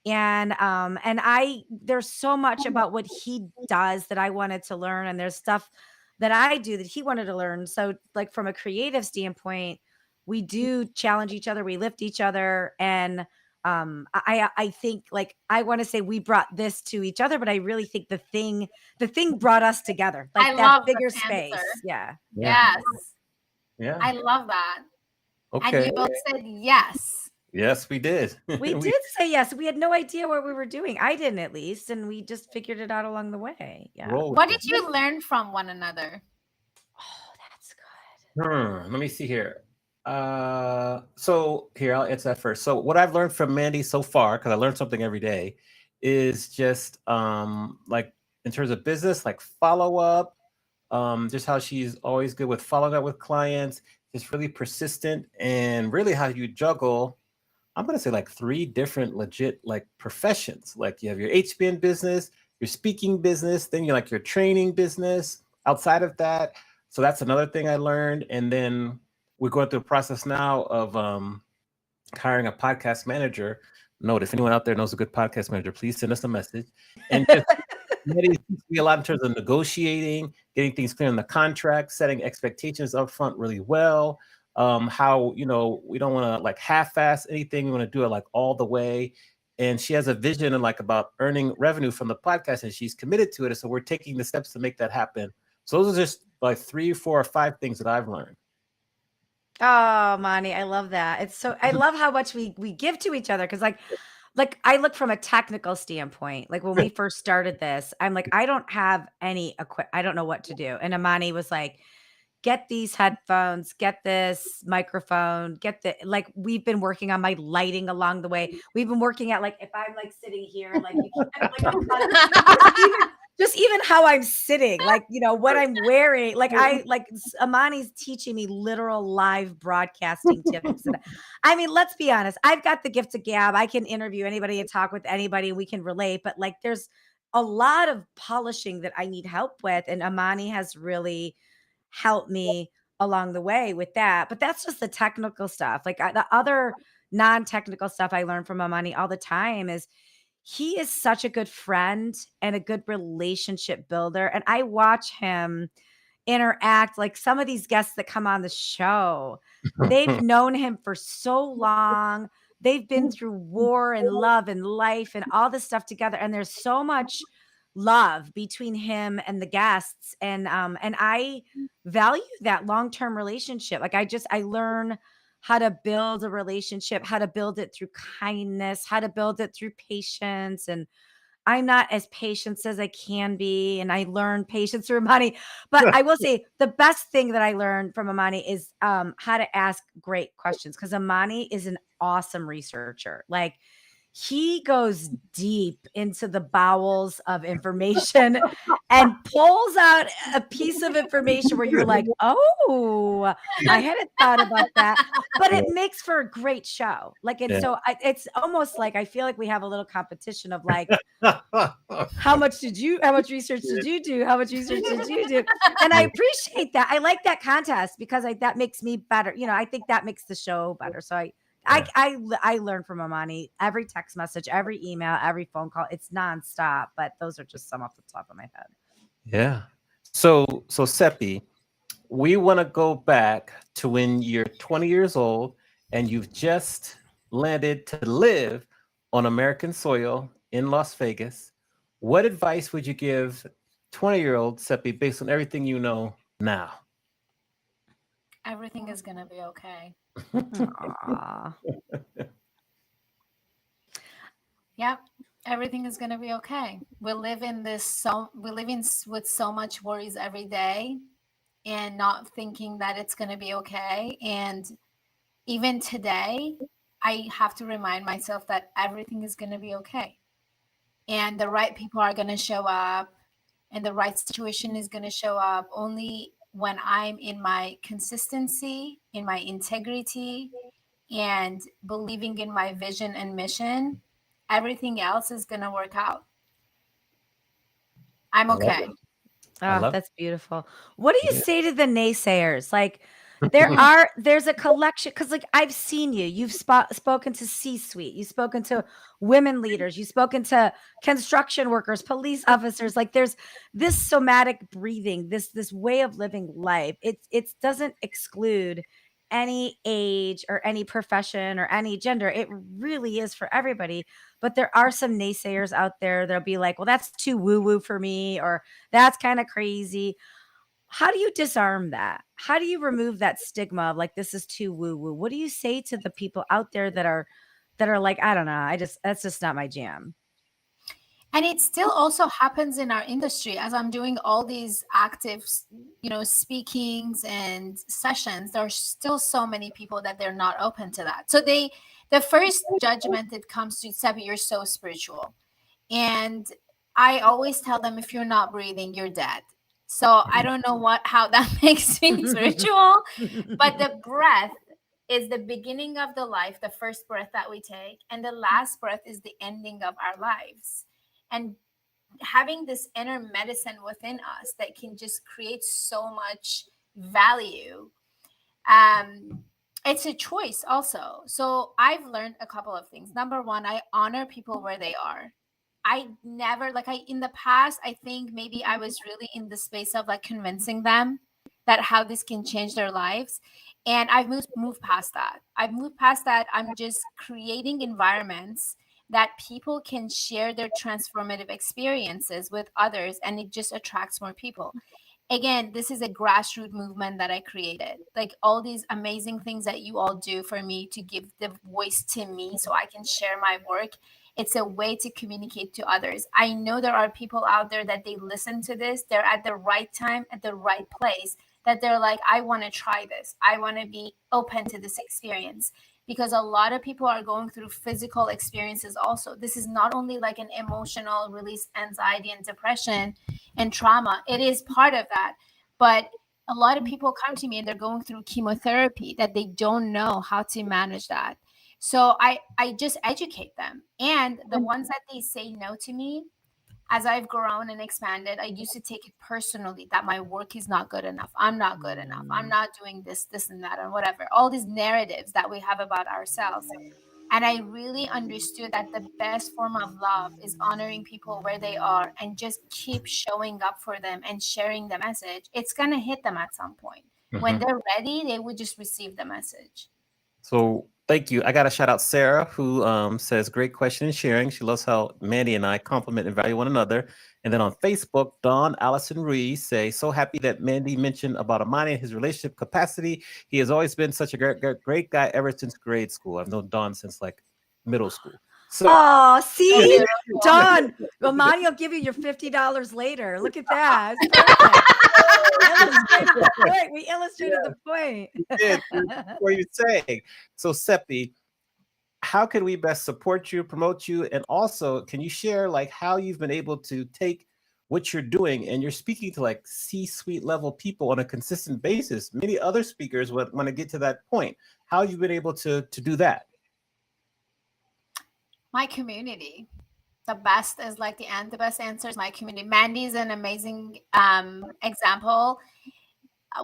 And I there's so much about what he does that I wanted to learn, and there's stuff that I do that he wanted to learn. So like from a creative standpoint, we do challenge each other, we lift each other, and I think, like, I want to say we brought this to each other, but I really think the thing brought us together, I like that love bigger the answer. space. Yeah. Yeah. Yes, Yeah. I love that. And Okay. you both said yes. Yes, we did. We we did say yes. We had no idea what we were doing. I didn't, at least, and we just figured it out along the way. Yeah. roll with What it. did you learn from one another? Oh, that's good. Let me see here. So here I'll answer that first. So what I've learned from Mandy so far, because I learn something every day, is just like in terms of business, like follow up, just how she's always good with following up with clients, just really persistent, and really how you juggle. I'm gonna say like three different legit like professions. Like you have your HBN business, your speaking business, then you like your training business. Outside of that, so that's another thing I learned. And then we're going through a process now of hiring a podcast manager. Note, if anyone out there knows a good podcast manager, please send us a message. And just Medi teaches me a lot in terms of negotiating, getting things clear in the contract, setting expectations up front really well. How we don't want to like half-ass anything. We want to do it like all the way. And she has a vision and like about earning revenue from the podcast, and she's committed to it. And so we're taking the steps to make that happen. So those are just like 3, 4, or 5 things that I've learned. Oh, Mani, I love that. I love how much we give to each other, because like I look from a technical standpoint. Like when we first started this, I'm like, I don't have any I don't know what to do. And Amani was like, get these headphones, get this microphone, get the like we've been working on my lighting along the way. We've been working at, like, if I'm like sitting here, like you can't like I'm just even how I'm sitting, like, what I'm wearing. Like Amani's teaching me literal live broadcasting tips. And I mean, let's be honest, I've got the gift of gab. I can interview anybody and talk with anybody, and we can relate, but like there's a lot of polishing that I need help with. And Amani has really helped me along the way with that. But that's just the technical stuff. Like the other non-technical stuff I learn from Amani all the time is he is such a good friend and a good relationship builder. And I watch him interact, like some of these guests that come on the show, they've known him for so long. They've been through war and love and life and all this stuff together. And there's so much love between him and the guests. And I value that long-term relationship. Like I learn how to build a relationship, how to build it through kindness, how to build it through patience. And I'm not as patient as I can be, and I learned patience through Amani. But I will say the best thing that I learned from Amani is how to ask great questions, because Amani is an awesome researcher. Like, he goes deep into the bowels of information and pulls out a piece of information where you're like, oh, I hadn't thought about that. But it makes for a great show. Like, it's Yeah. so it's almost like I feel like we have a little competition of like, Yeah. how much research did you do? How much research did you do? And I appreciate that. I like that contest because that makes me better. I think that makes the show better. So I learn from Amani every text message, every email, every phone call. It's nonstop, but those are just some off the top of my head. Yeah. So Seppi, we want to go back to when you're 20 years old and you've just landed to live on American soil in Las Vegas. What advice would you give 20-year-old Seppi based on everything you know now? Everything is going to be okay. Aw. Yep. Everything is going to be okay. We live with so much worries every day and not thinking that it's going to be okay. And even today, I have to remind myself that everything is going to be okay. And the right people are going to show up, and the right situation is going to show up only when I'm in my consistency, in my integrity, and believing in my vision and mission. Everything else is going to work out. I'm I love okay. it. I Oh, love that's beautiful. What do you it. say to the naysayers? Like, Mm. there's a collection, because like I've seen you. You've spoken to C-suite. You've spoken to women leaders. You've spoken to construction workers, police officers. Like, there's this somatic breathing, this way of living life. It doesn't exclude any age or any profession or any gender. It really is for everybody. But there are some naysayers out there that'll be like, well, that's too woo woo for me, or that's kind of crazy. How do you disarm that? How do you remove that stigma of like, this is too woo woo? What do you say to the people out there that are like, I don't know, that's just not my jam? And it still also happens in our industry. As I'm doing all these active, speakings and sessions, there are still so many people that they're not open to that. So the first judgment that comes to Sebi, you're so spiritual. And I always tell them, if you're not breathing, you're dead. So I don't know how that makes me spiritual, but the breath is the beginning of the life, the first breath that we take, and the last breath is the ending of our lives. And having this inner medicine within us that can just create so much value, um it's a choice also. So I've learned a couple of things. Number one, I honor people where they are. I never, like, I in the past, I think maybe I was really in the space of like convincing them that how this can change their lives. And I've moved past that. I've moved past that. I'm just creating environments that people can share their transformative experiences with others, and it just attracts more people. Again, this is a grassroots movement that I created. Like, all these amazing things that you all do for me to give the voice to me so I can share my work. It's a way to communicate to others. I know there are people out there that they listen to this, they're at the right time, at the right place, that they're like, I want to try this. I want to be open to this experience. Because a lot of people are going through physical experiences also. This is not only like an emotional release, anxiety and depression and trauma. It is part of that. But a lot of people come to me and they're going through chemotherapy that they don't know how to manage that. So I just educate them. And the ones that they say no to me, as I've grown and expanded, I used to take it personally that my work is not good enough. I'm not good enough. I'm not doing this, and that, and whatever. All these narratives that we have about ourselves. And I really understood that the best form of love is honoring people where they are and just keep showing up for them and sharing the message. It's going to hit them at some point. When Mhm. they're ready, they would just receive the message. So Thank you. I got to shout out Sarah, who says, great question and sharing. She loves how Mandy and I compliment and value one another. And then on Facebook, Dawn Allison Reese say, so happy that Mandy mentioned about Amani and his relationship capacity. He has always been such a great guy ever since grade school. I've known Dawn since like middle school. So, Oh, So see, beautiful. Dawn, Romani will give you your $50 later. Look at that. It's perfect. Illustrated the point. We illustrated the point. did. What are you saying? So, Seppi, how can we best support you, promote you, and also can you share like how you've been able to take what you're doing and you're speaking to like C-suite level people on a consistent basis? Many other speakers would want to get to that point. How you've been able to do that? My community. The best answer is my community. Mandy is an amazing example.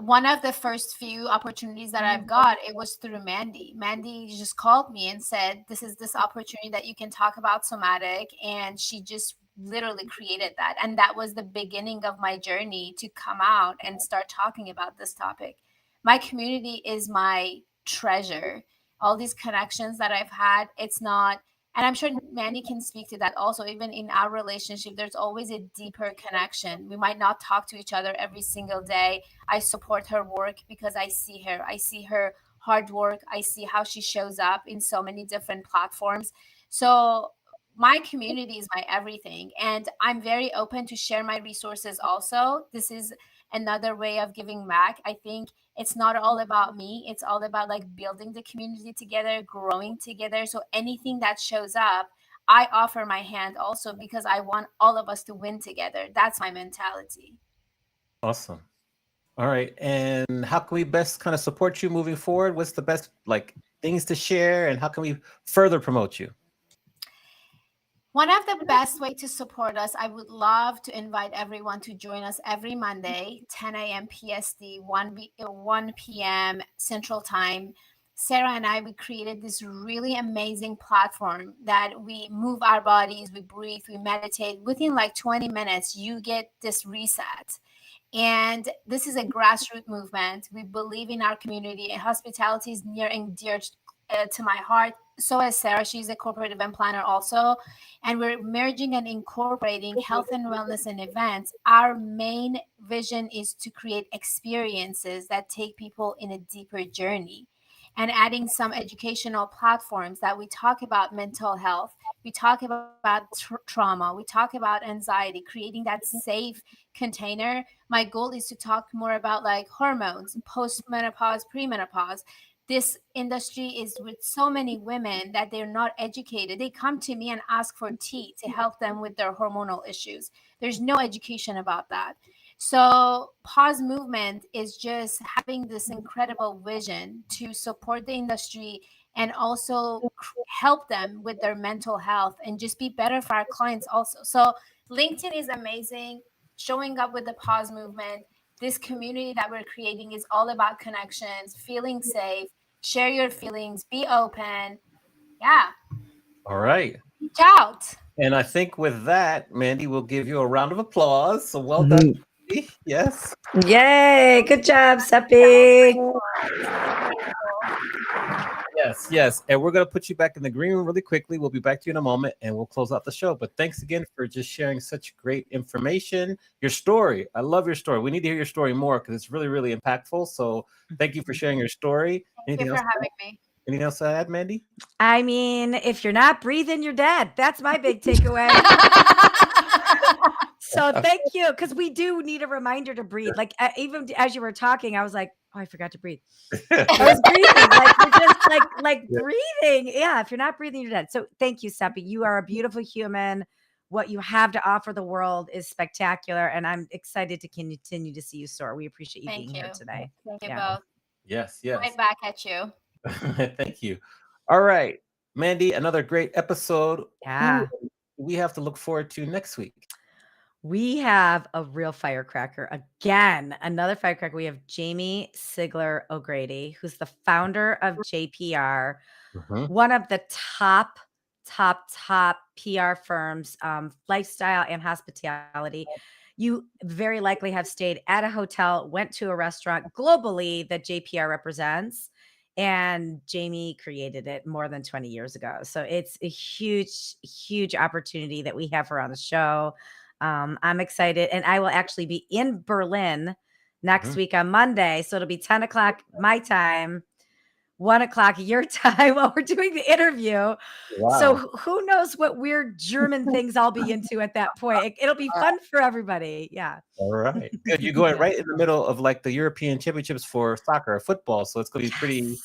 One of the first few opportunities that I've got, it was through Mandy. Mandy just called me and said, this is this opportunity that you can talk about somatic. And she just literally created that. And that was the beginning of my journey to come out and start talking about this topic. My community is my treasure. All these connections that I've had, it's not, and I'm sure Mandy can speak to that also. Even in our relationship, there's always a deeper connection. We might not talk to each other every single day. I support her work because I see her. I see her hard work. I see how she shows up in so many different platforms. So my community is my everything. And I'm very open to share my resources also. This is another way of giving back. I think it's not all about me. It's all about like building the community together, growing together. So anything that shows up, I offer my hand also because I want all of us to win together. That's my mentality. Awesome. All right. And how can we best kind of support you moving forward? What's the best like things to share and how can we further promote you? One of the best way to support us, I would love to invite everyone to join us every Monday, 10 a.m. PST, 1 p.m. Central Time. Sarah and I, we created this really amazing platform that we move our bodies, we breathe, we meditate. Within like 20 minutes, you get this reset. And this is a grassroots movement. We believe in our community, and hospitality is near and dear to my heart. So is Sarah. She's a corporate event planner also. And we're merging and incorporating health and wellness and events. Our main vision is to create experiences that take people in a deeper journey and adding some educational platforms that we talk about mental health. We talk about trauma. We talk about anxiety, creating that safe container. My goal is to talk more about like hormones, postmenopause, premenopause. This industry is with so many women that they're not educated. They come to me and ask for tea to help them with their hormonal issues. There's no education about that. So, pause movement is just having this incredible vision to support the industry and also help them with their mental health and just be better for our clients also. So, LinkedIn is amazing. Showing up with the pause movement, this community that we're creating is all about connections, feeling safe, share your feelings, be open. Yeah, All right. reach out. And I think with that, Mandy will give you a round of applause. So well done. Mandy. Yes. Yay. Good job, That was my Seppi. goal. So beautiful. Yes, yes. And we're going to put you back in the green room really quickly. We'll be back to you in a moment and we'll close out the show. But thanks again for just sharing such great information. Your story. I love your story. We need to hear your story more because it's really, really impactful. So thank you for sharing your story. Thank you Anything for else? having me. Anything else to add, Mandy? I mean, if you're not breathing, you're dead. That's my big takeaway. So thank you, because we do need a reminder to breathe. Like even as you were talking, I was like, oh, I forgot to breathe. I was breathing, like you're just like Yeah. breathing. Yeah, if you're not breathing, you're dead. So thank you, Seppi. You are a beautiful human. What you have to offer the world is spectacular, and I'm excited to continue to see you soar. We appreciate you Thank being you. here today. Thank you Yeah. both. Yes, yes. Right back at you. Thank you. All right, Mandy, another great episode. Yeah. Who do we have to look forward to next week? We have a real firecracker again. Another firecracker. We have Jamie Sigler O'Grady, who's the founder of JPR, Mhm. one of the top PR firms, lifestyle and hospitality. You very likely have stayed at a hotel, went to a restaurant globally that JPR represents. And Jamie created it more than 20 years ago. So it's a huge, huge opportunity that we have her on the show. I'm excited. And I will actually be in Berlin next week on Monday. So it'll be 10 o'clock my time, 1 o'clock your time while we're doing the interview. So Wow. who knows what weird German things I'll be into at that point. It'll be fun for everybody. Yeah. All right. Good. You're going Yeah. right in the middle of like the European Championships for soccer or football. So it's going to be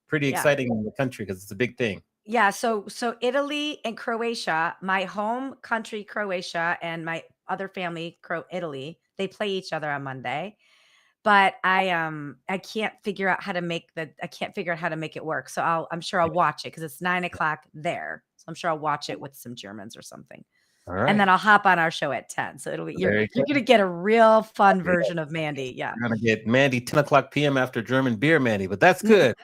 pretty Yeah. exciting in the country because it's a big thing. Yeah, so Italy and Croatia, my home country Croatia and my other family Italy, they play each other on Monday. But I can't figure out how to make it work. So I'm sure I'll watch it because it's 9 o'clock there. So I'm sure I'll watch it with some Germans or something. All And right. then I'll hop on our show at 10. So you're Very good. gonna get a real fun version of Mandy. Yeah. We're going to get Mandy 10 o'clock p.m. after German beer, Mandy, but that's good.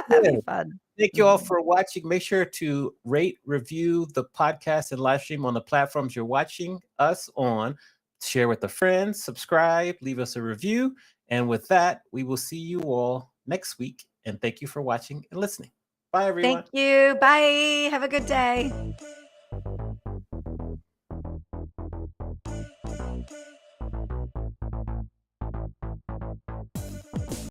That'd be fun. Thank you all for watching. Make sure to rate, review the podcast and live stream on the platforms you're watching us on. Share with a friend, subscribe, leave us a review. And with that, we will see you all next week. And thank you for watching and listening. Bye, everyone. Thank you. Bye. Have a good day.